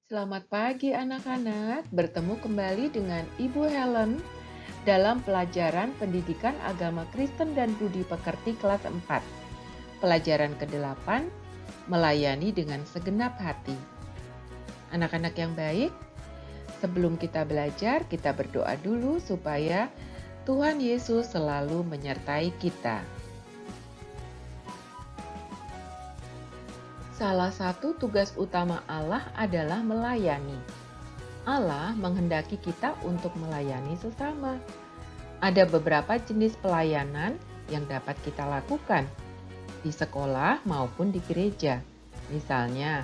Selamat pagi anak-anak, bertemu kembali dengan Ibu Helen dalam pelajaran Pendidikan Agama Kristen dan Budi Pekerti kelas 4. Pelajaran ke-8, melayani dengan segenap hati. Anak-anak yang baik, sebelum kita belajar, kita berdoa dulu supaya Tuhan Yesus selalu menyertai kita. Salah satu tugas utama Allah adalah melayani. Allah menghendaki kita untuk melayani sesama. Ada beberapa jenis pelayanan yang dapat kita lakukan di sekolah maupun di gereja. Misalnya,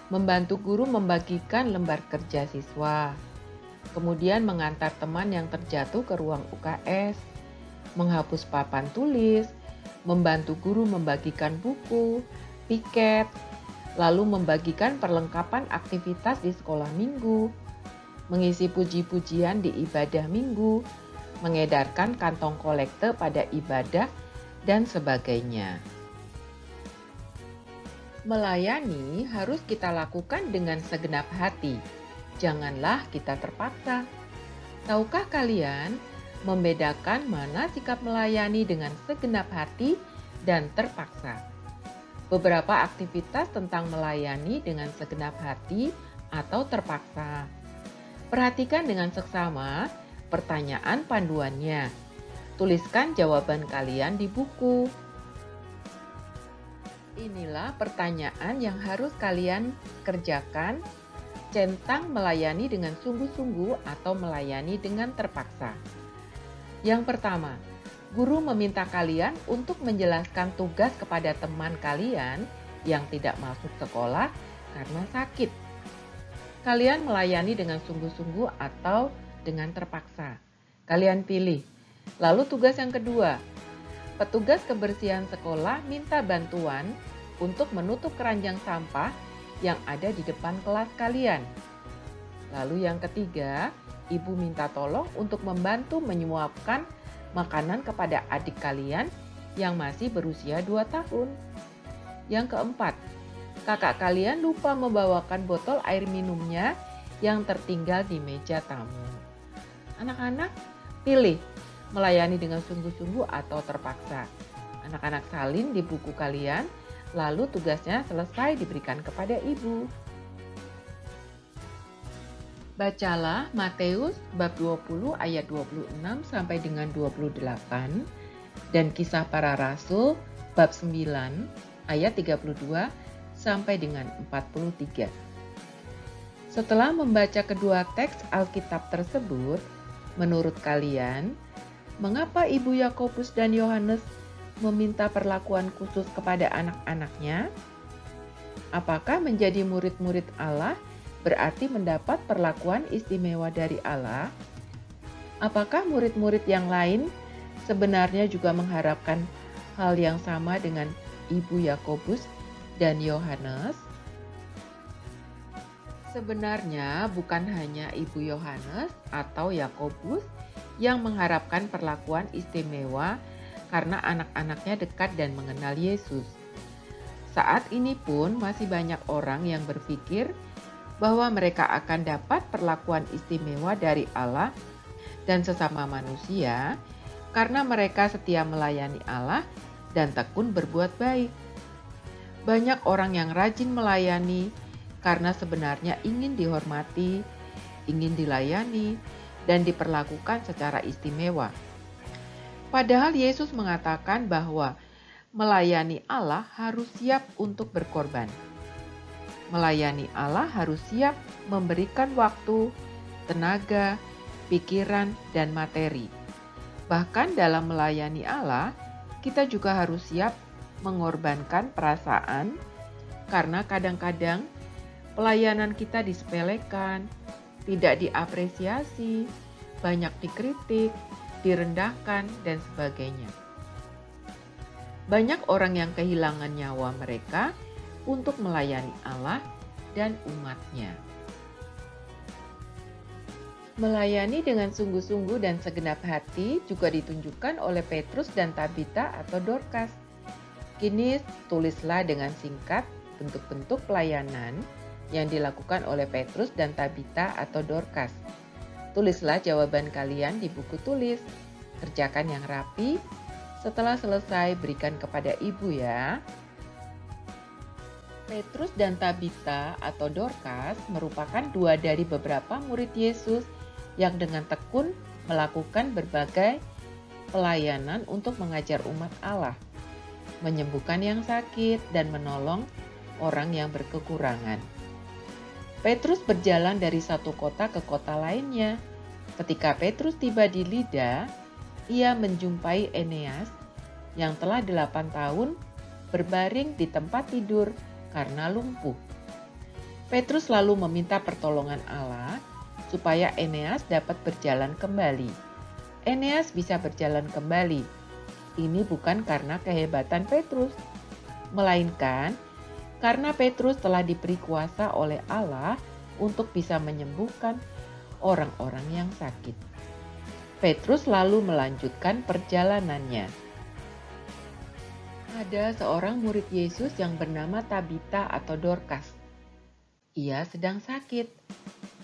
membantu guru membagikan lembar kerja siswa, kemudian mengantar teman yang terjatuh ke ruang UKS, menghapus papan tulis, membantu guru membagikan buku, piket, lalu membagikan perlengkapan aktivitas di sekolah minggu, mengisi puji-pujian di ibadah minggu, mengedarkan kantong kolekte pada ibadah, dan sebagainya. Melayani harus kita lakukan dengan segenap hati. Janganlah kita terpaksa. Tahukah kalian membedakan mana sikap melayani dengan segenap hati dan terpaksa? Beberapa aktivitas tentang melayani dengan segenap hati atau terpaksa. Perhatikan dengan seksama pertanyaan panduannya. Tuliskan jawaban kalian di buku. Inilah pertanyaan yang harus kalian kerjakan tentang melayani dengan sungguh-sungguh atau melayani dengan terpaksa. Yang pertama, guru meminta kalian untuk menjelaskan tugas kepada teman kalian yang tidak masuk sekolah karena sakit. Kalian melayani dengan sungguh-sungguh atau dengan terpaksa. Kalian pilih. Lalu tugas yang kedua, petugas kebersihan sekolah minta bantuan untuk menutup keranjang sampah yang ada di depan kelas kalian. Lalu yang ketiga, ibu minta tolong untuk membantu menyuapkan makanan kepada adik kalian yang masih berusia 2 tahun. Yang keempat, kakak kalian lupa membawakan botol air minumnya yang tertinggal di meja tamu. Anak-anak, pilih melayani dengan sungguh-sungguh atau terpaksa. Anak-anak salin di buku kalian, lalu tugasnya selesai diberikan kepada ibu. Bacalah Matius bab 20 ayat 26 sampai dengan 28 dan Kisah Para Rasul bab 9 ayat 32 sampai dengan 43. Setelah membaca kedua teks Alkitab tersebut, menurut kalian, mengapa Ibu Yakobus dan Yohanes meminta perlakuan khusus kepada anak-anaknya? Apakah menjadi murid-murid Allah berarti mendapat perlakuan istimewa dari Allah? Apakah murid-murid yang lain sebenarnya juga mengharapkan hal yang sama dengan Ibu Yakobus dan Yohanes? Sebenarnya bukan hanya Ibu Yohanes atau Yakobus yang mengharapkan perlakuan istimewa karena anak-anaknya dekat dan mengenal Yesus. Saat ini pun masih banyak orang yang berpikir bahwa mereka akan dapat perlakuan istimewa dari Allah dan sesama manusia karena mereka setia melayani Allah dan tekun berbuat baik. Banyak orang yang rajin melayani karena sebenarnya ingin dihormati, ingin dilayani, dan diperlakukan secara istimewa. Padahal Yesus mengatakan bahwa melayani Allah harus siap untuk berkorban. Melayani Allah harus siap memberikan waktu, tenaga, pikiran, dan materi. Bahkan dalam melayani Allah, kita juga harus siap mengorbankan perasaan karena kadang-kadang pelayanan kita disepelekan, tidak diapresiasi, banyak dikritik, direndahkan, dan sebagainya. Banyak orang yang kehilangan nyawa mereka untuk melayani Allah dan umat-Nya. Melayani dengan sungguh-sungguh dan segenap hati juga ditunjukkan oleh Petrus dan Tabita atau Dorcas. Kini tulislah dengan singkat bentuk-bentuk pelayanan yang dilakukan oleh Petrus dan Tabita atau Dorcas? Tulislah jawaban kalian di buku tulis. Kerjakan yang rapi. Setelah selesai, berikan kepada ibu ya. Petrus dan Tabita atau Dorcas merupakan dua dari beberapa murid Yesus yang dengan tekun melakukan berbagai pelayanan untuk mengajar umat Allah, menyembuhkan yang sakit, dan menolong orang yang berkekurangan. Petrus berjalan dari satu kota ke kota lainnya. Ketika Petrus tiba di Lida, ia menjumpai Eneas yang telah 8 tahun berbaring di tempat tidur karena lumpuh. Petrus lalu meminta pertolongan Allah supaya Eneas dapat berjalan kembali. Eneas bisa berjalan kembali. Ini bukan karena kehebatan Petrus, melainkan karena Petrus telah diberi kuasa oleh Allah untuk bisa menyembuhkan orang-orang yang sakit. Petrus lalu melanjutkan perjalanannya. Ada seorang murid Yesus yang bernama Tabita atau Dorcas. Ia sedang sakit.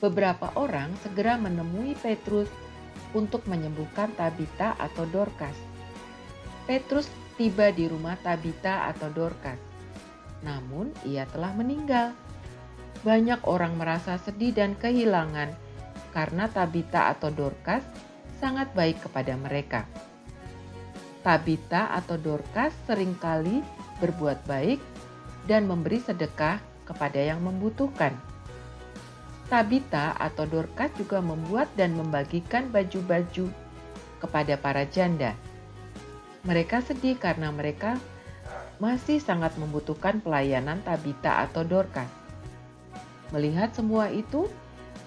Beberapa orang segera menemui Petrus untuk menyembuhkan Tabita atau Dorcas. Petrus tiba di rumah Tabita atau Dorcas. Namun ia telah meninggal. Banyak orang merasa sedih dan kehilangan karena Tabita atau Dorcas sangat baik kepada mereka. Tabita atau Dorcas seringkali berbuat baik dan memberi sedekah kepada yang membutuhkan. Tabita atau Dorcas juga membuat dan membagikan baju-baju kepada para janda. Mereka sedih karena mereka masih sangat membutuhkan pelayanan Tabita atau Dorcas. Melihat semua itu,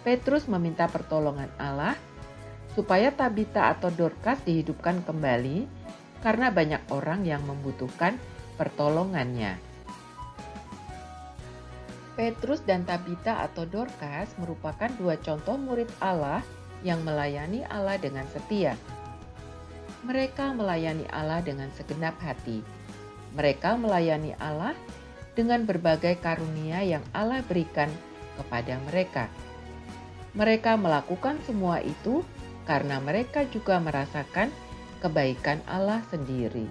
Petrus meminta pertolongan Allah supaya Tabita atau Dorcas dihidupkan kembali karena banyak orang yang membutuhkan pertolongannya. Petrus dan Tabita atau Dorcas merupakan dua contoh murid Allah yang melayani Allah dengan setia. Mereka melayani Allah dengan segenap hati. Mereka melayani Allah dengan berbagai karunia yang Allah berikan kepada mereka. Mereka melakukan semua itu karena mereka juga merasakan kebaikan Allah sendiri.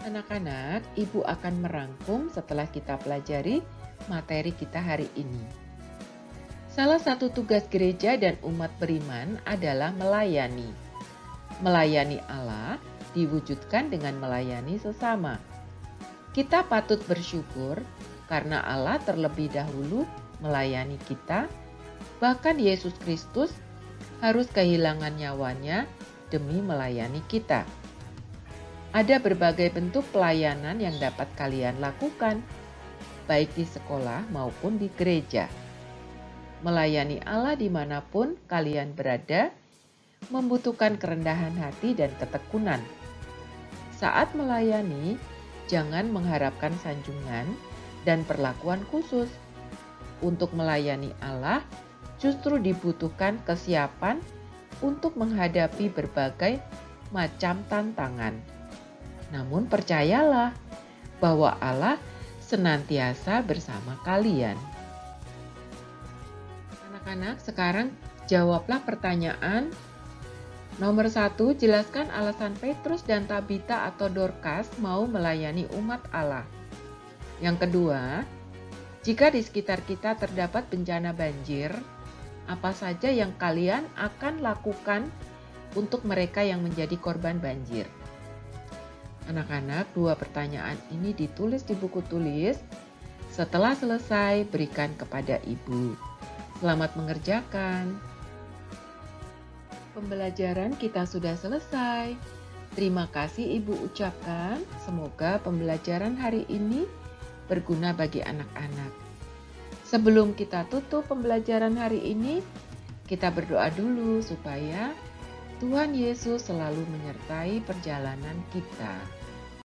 Anak-anak, Ibu akan merangkum setelah kita pelajari materi kita hari ini. Salah satu tugas gereja dan umat beriman adalah melayani. Melayani Allah diwujudkan dengan melayani sesama. Kita patut bersyukur karena Allah terlebih dahulu melayani kita, bahkan Yesus Kristus harus kehilangan nyawanya demi melayani kita. Ada berbagai bentuk pelayanan yang dapat kalian lakukan, baik di sekolah maupun di gereja. Melayani Allah dimanapun kalian berada membutuhkan kerendahan hati dan ketekunan. Saat melayani, jangan mengharapkan sanjungan dan perlakuan khusus. Untuk melayani Allah, justru dibutuhkan kesiapan untuk menghadapi berbagai macam tantangan. Namun percayalah bahwa Allah senantiasa bersama kalian. Anak-anak, sekarang jawablah pertanyaan nomor 1. Jelaskan alasan Petrus dan Tabita atau Dorcas mau melayani umat Allah. Yang kedua, jika di sekitar kita terdapat bencana banjir, apa saja yang kalian akan lakukan untuk mereka yang menjadi korban banjir? Anak-anak, dua pertanyaan ini ditulis di buku tulis. Setelah selesai, berikan kepada ibu. Selamat mengerjakan. Pembelajaran kita sudah selesai. Terima kasih ibu ucapkan. Semoga pembelajaran hari ini berguna bagi anak-anak. Sebelum kita tutup pembelajaran hari ini, kita berdoa dulu supaya Tuhan Yesus selalu menyertai perjalanan kita.